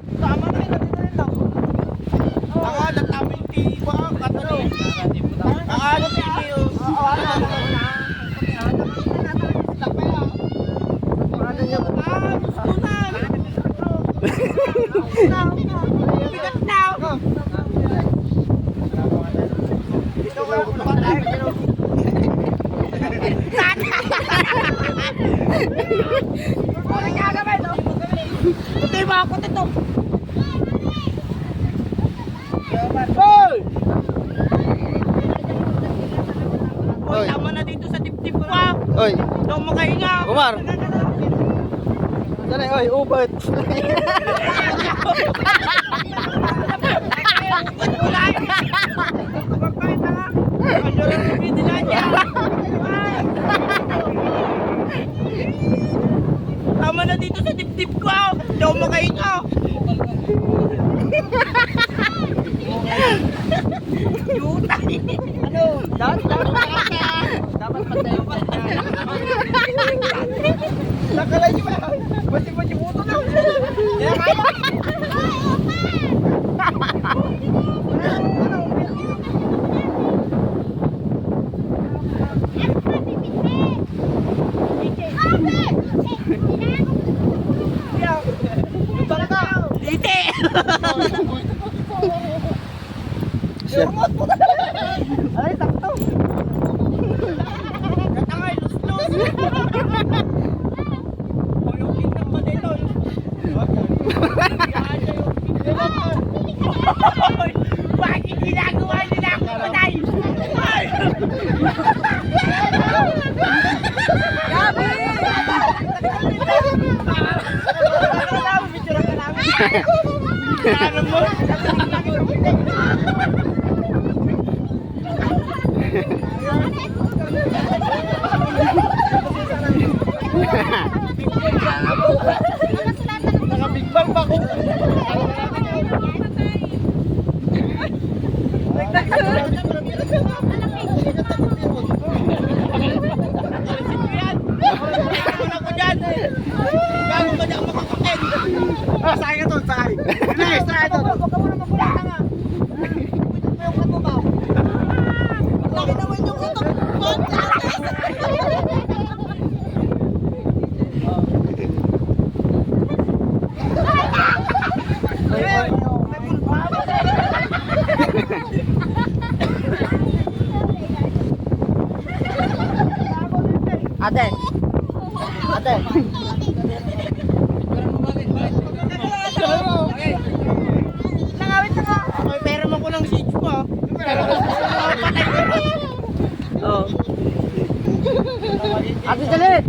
Tama na yun, dito. Nangalat namin tiba, katulog. Nangalat tiyo. Bigat na! Ito ka lang patay. Kulang ka agad no? Puti ba ako nito? Hoy! Hoy, tama na dito sa dip-dip pa. Oy, Daw makahinga. Umar. Dali, oy, ubod. Tama na dito sa dip-dip ko. Daw makahinga. Yuta. Ano? Dapat patayo pa. Nakalay niyo ba? Bati-bati mo ito na. Kaya kaya. Ite! Ay, takto! Katangay, lus-lus! O, yung kitang pa dito. Bakit ginagawa nila ako patay? Gabi! Ano mo? Nakabigbang pa ko. Sakay ka to, sakay. Nice, sakay to. Huwag ka muna magulata nga. Yung katubaw. Laki naman yung katubaw. Ate. Ate. Nangawit na nga. Ay, pera mo ko ng seeds ko. Oh. Ate, dalit.